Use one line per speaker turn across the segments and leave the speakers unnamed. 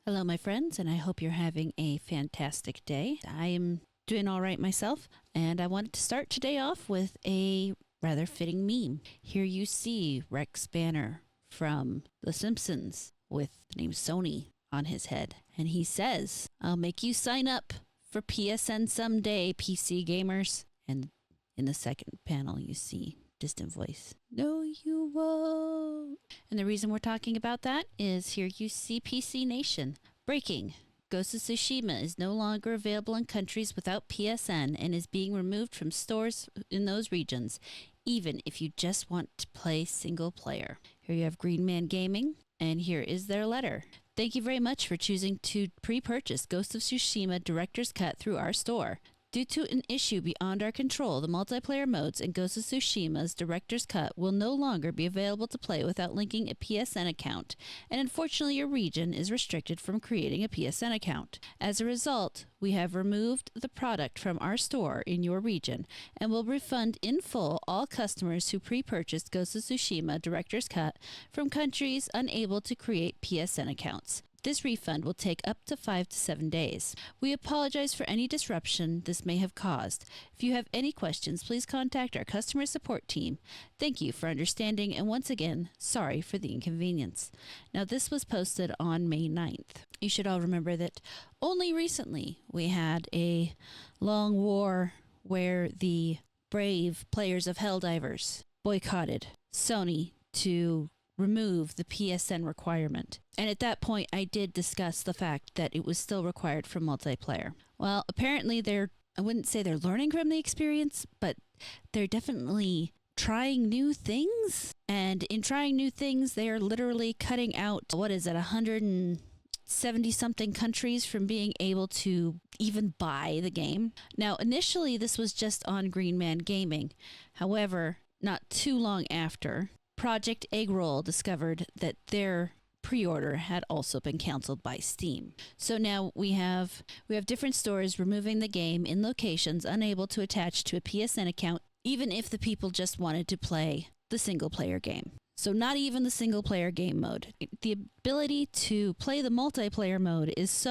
Hello, my friends, and I hope you're having a fantastic day. I am doing all right myself, and I wanted to start today off with a rather fitting meme. Here you see Rex Banner from The Simpsons with the name Sony on his head, and he says, "I'll make you sign up for PSN someday, PC gamers." And in the second panel, you see distant voice, "No, you won't." And the reason we're talking about that is here you see PC Nation. Breaking. Ghost of Tsushima is no longer available in countries without PSN and is being removed from stores in those regions, even if you just want to play single player. Here you have Green Man Gaming, and here is their letter. "Thank you very much for choosing to pre-purchase Ghost of Tsushima Director's Cut through our store. Due to an issue beyond our control, the multiplayer modes in Ghost of Tsushima's Director's Cut will no longer be available to play without linking a PSN account, and unfortunately your region is restricted from creating a PSN account. As a result, we have removed the product from our store in your region and will refund in full all customers who pre-purchased Ghost of Tsushima Director's Cut from countries unable to create PSN accounts. This refund will take up to 5 to 7 days. We apologize for any disruption this may have caused. If you have any questions, please contact our customer support team. Thank you for understanding, and once again, sorry for the inconvenience." Now, this was posted on May 9th. You should all remember that only recently we had a long war where the brave players of Helldivers boycotted Sony to remove the PSN requirement. And at that point, I did discuss the fact that it was still required for multiplayer. Well, apparently I wouldn't say they're learning from the experience, but they're definitely trying new things. And in trying new things, they are literally cutting out, 170 something countries from being able to even buy the game. Now, initially, this was just on Green Man Gaming. However, not too long after, Project Eggroll discovered that their pre-order had also been canceled by Steam. So now we have different stores removing the game in locations unable to attach to a PSN account, even if the people just wanted to play the single player game. So not even the single player game mode. The ability to play the multiplayer mode is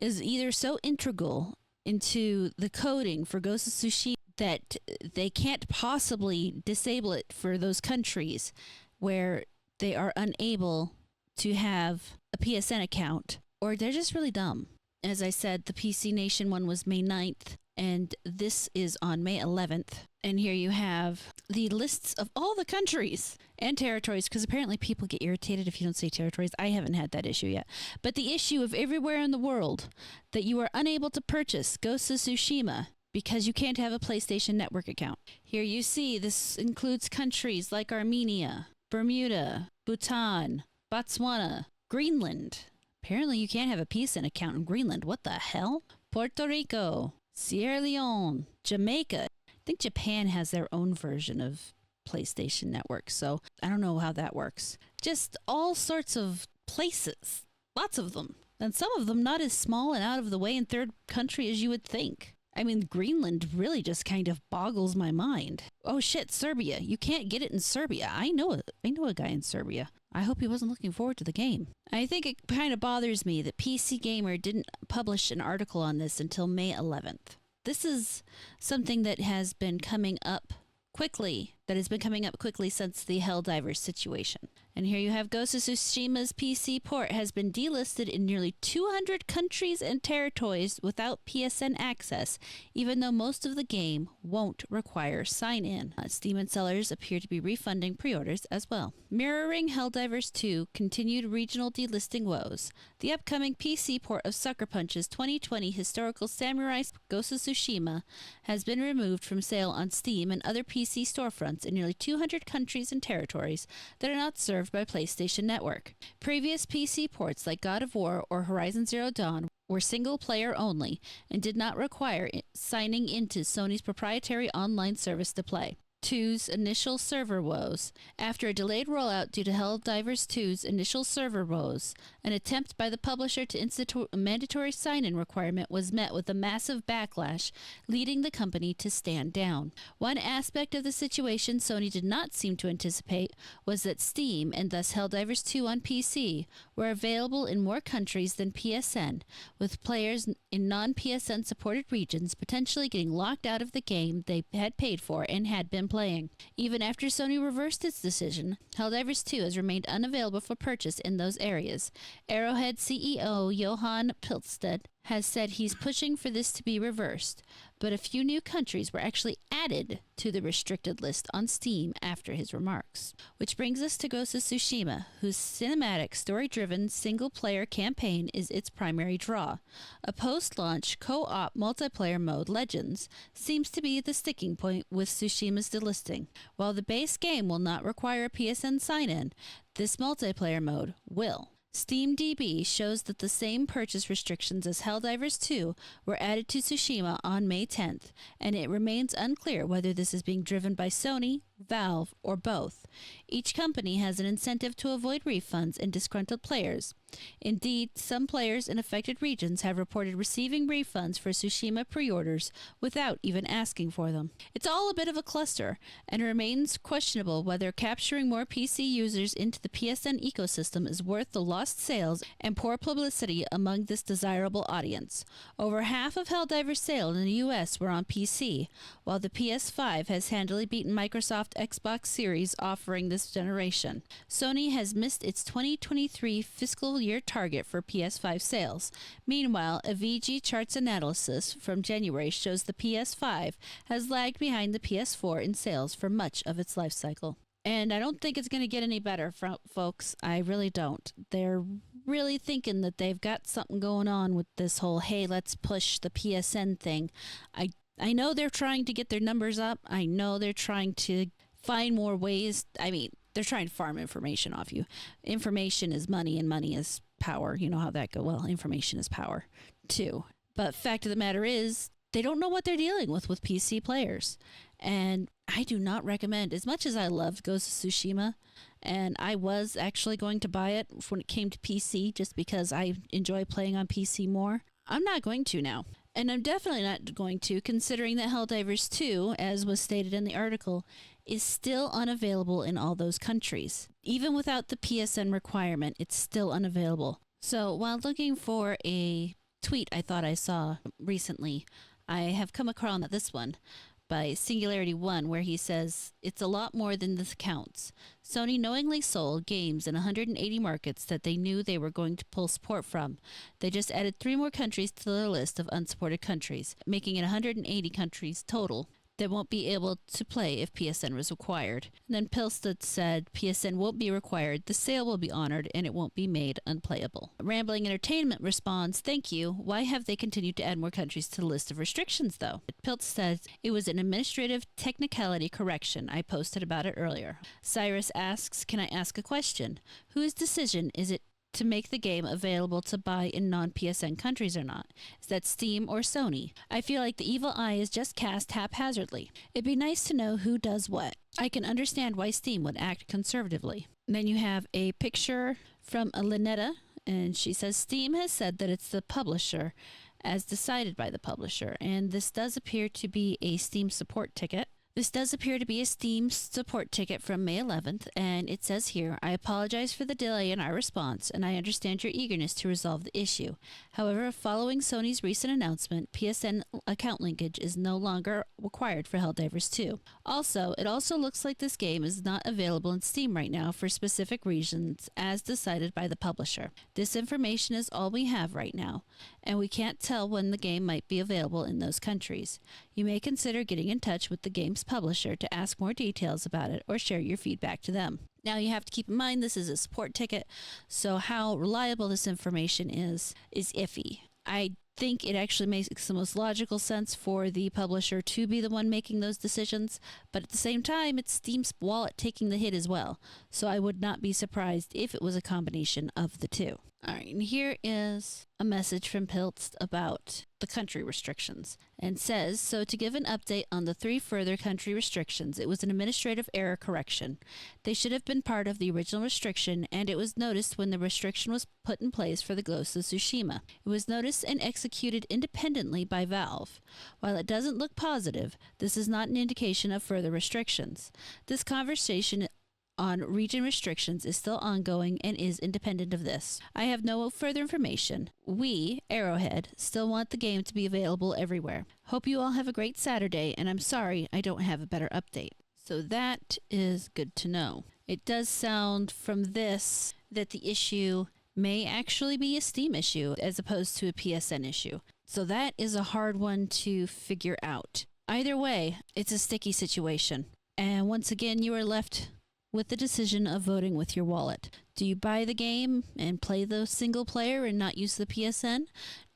either so integral into the coding for Ghost of Tsushima that they can't possibly disable it for those countries where they are unable to have a PSN account, or they're just really dumb. As I said, the PC Nation one was May 9th, and this is on May 11th. And here you have the lists of all the countries and territories, because apparently people get irritated if you don't say territories. I haven't had that issue yet. But the issue of everywhere in the world that you are unable to purchase Ghost of Tsushima because you can't have a PlayStation Network account. Here you see this includes countries like Armenia, Bermuda, Bhutan, Botswana, Greenland. Apparently you can't have a PSN account in Greenland. What the hell? Puerto Rico, Sierra Leone, Jamaica. I think Japan has their own version of PlayStation Network, so I don't know how that works. Just all sorts of places. Lots of them. And some of them not as small and out of the way in third country as you would think. I mean, Greenland really just kind of boggles my mind. Oh shit, Serbia. You can't get it in Serbia. I know a guy in Serbia. I hope he wasn't looking forward to the game. I think it kind of bothers me that PC Gamer didn't publish an article on this until May 11th. This is something that has been coming up quickly since the Helldivers situation. And here you have Ghost of Tsushima's PC port has been delisted in nearly 200 countries and territories without PSN access, even though most of the game won't require sign-in. Steam and sellers appear to be refunding pre-orders as well. Mirroring Helldivers II continued regional delisting woes, the upcoming PC port of Sucker Punch's 2020 historical samurai Ghost of Tsushima has been removed from sale on Steam and other PC storefronts in nearly 200 countries and territories that are not served by PlayStation Network. Previous PC ports like God of War or Horizon Zero Dawn were single player only and did not require signing into Sony's proprietary online service to play. 2's initial server woes. After a delayed rollout due to Helldivers II's initial server woes, an attempt by the publisher to institute a mandatory sign-in requirement was met with a massive backlash, leading the company to stand down. One aspect of the situation Sony did not seem to anticipate was that Steam, and thus Helldivers II on PC, were available in more countries than PSN, with players in non-PSN supported regions potentially getting locked out of the game they had paid for and had been playing. Even after Sony reversed its decision, Helldivers 2 has remained unavailable for purchase in those areas. Arrowhead CEO Johan Pilstead has said he's pushing for this to be reversed, but a few new countries were actually added to the restricted list on Steam after his remarks. Which brings us to Ghost of Tsushima, whose cinematic, story-driven, single-player campaign is its primary draw. A post-launch, co-op multiplayer mode, Legends, seems to be the sticking point with Tsushima's delisting. While the base game will not require a PSN sign-in, this multiplayer mode will. SteamDB shows that the same purchase restrictions as Helldivers 2 were added to Tsushima on May 10th, and it remains unclear whether this is being driven by Sony, Valve, or both. Each company has an incentive to avoid refunds and disgruntled players. Indeed, some players in affected regions have reported receiving refunds for Tsushima pre-orders without even asking for them. It's all a bit of a cluster, and it remains questionable whether capturing more PC users into the PSN ecosystem is worth the lost sales and poor publicity among this desirable audience. Over half of Helldivers sales in the US were on PC, while the PS5 has handily beaten Microsoft Xbox Series offering this generation. Sony has missed its 2023 fiscal year target for PS5 sales. Meanwhile, a VG charts analysis from January shows the PS5 has lagged behind the PS4 in sales for much of its life cycle. And I don't think it's going to get any better, folks. I really don't. They're really thinking that they've got something going on with this whole, hey, let's push the PSN thing. I know they're trying to get their numbers up. I know they're trying to find more ways. I mean, they're trying to farm information off you. Information is money and money is power. You know how that goes. Well, information is power too. But fact of the matter is, they don't know what they're dealing with PC players. And I do not recommend, as much as I loved Ghost of Tsushima, and I was actually going to buy it when it came to PC just because I enjoy playing on PC more, I'm not going to now. And I'm definitely not going to, considering that Helldivers 2, as was stated in the article, is still unavailable in all those countries. Even without the PSN requirement, it's still unavailable. So while looking for a tweet I thought I saw recently, I have come across this one by Singularity One, where he says, "It's a lot more than this counts. Sony knowingly sold games in 180 markets that they knew they were going to pull support from. They just added 3 more countries to their list of unsupported countries, making it 180 countries total that won't be able to play if PSN was required." And then Pilstead said, "PSN won't be required, the sale will be honored, and it won't be made unplayable." Rambling Entertainment responds, "Thank you. Why have they continued to add more countries to the list of restrictions, though?" Pilstead says, "It was an administrative technicality correction. I posted about it earlier." Cyrus asks, "Can I ask a question? Whose decision is it to make the game available to buy in non-PSN countries or not? Is that Steam or Sony? I feel like the evil eye is just cast haphazardly. It'd be nice to know who does what. I can understand why Steam would act conservatively." And then you have a picture from a Lynetta, and she says, "Steam has said that it's the publisher as decided by the publisher, and this does appear to be a Steam support ticket. This does appear to be a Steam support ticket from May 11th, and it says here, 'I apologize for the delay in our response, and I understand your eagerness to resolve the issue. However, following Sony's recent announcement, PSN account linkage is no longer required for Helldivers 2. Also, it also looks like this game is not available in Steam right now for specific reasons, as decided by the publisher. This information is all we have right now, and we can't tell when the game might be available in those countries. You may consider getting in touch with the game's publisher to ask more details about it or share your feedback to them.'" Now you have to keep in mind this is a support ticket, so how reliable this information is iffy. I think it actually makes the most logical sense for the publisher to be the one making those decisions, but at the same time, it's Steam's wallet taking the hit as well, so I would not be surprised if it was a combination of the two. All right, and here is a message from Piltz about the country restrictions, and says, so to give an update on the 3 further country restrictions, it was an administrative error correction. They should have been part of the original restriction, and it was noticed when the restriction was put in place for the Ghost of Tsushima. It was noticed and executed independently by Valve. While it doesn't look positive, this is not an indication of further restrictions. This conversation on region restrictions is still ongoing and is independent of this. I have no further information. We, Arrowhead, still want the game to be available everywhere. Hope you all have a great Saturday, and I'm sorry I don't have a better update. So that is good to know. It does sound from this that the issue may actually be a Steam issue as opposed to a PSN issue. So that is a hard one to figure out. Either way, it's a sticky situation. And once again, you are left with the decision of voting with your wallet. Do you buy the game and play the single player and not use the PSN?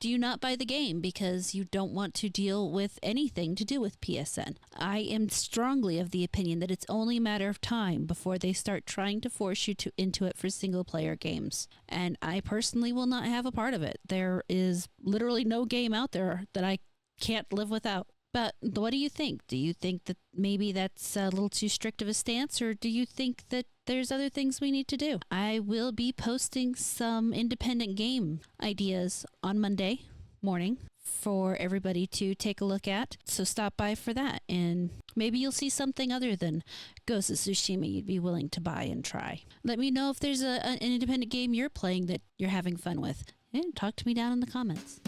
Do you not buy the game because you don't want to deal with anything to do with PSN? I am strongly of the opinion that it's only a matter of time before they start trying to force you into it for single player games. And I personally will not have a part of it. There is literally no game out there that I can't live without. But what do you think? Do you think that maybe that's a little too strict of a stance, or do you think that there's other things we need to do? I will be posting some independent game ideas on Monday morning for everybody to take a look at. So stop by for that, and maybe you'll see something other than Ghost of Tsushima you'd be willing to buy and try. Let me know if there's an independent game you're playing that you're having fun with, and talk to me down in the comments.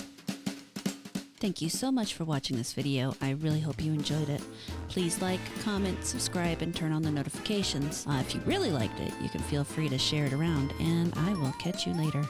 Thank you so much for watching this video. I really hope you enjoyed it. Please like, comment, subscribe, and turn on the notifications. If you really liked it, you can feel free to share it around, and I will catch you later.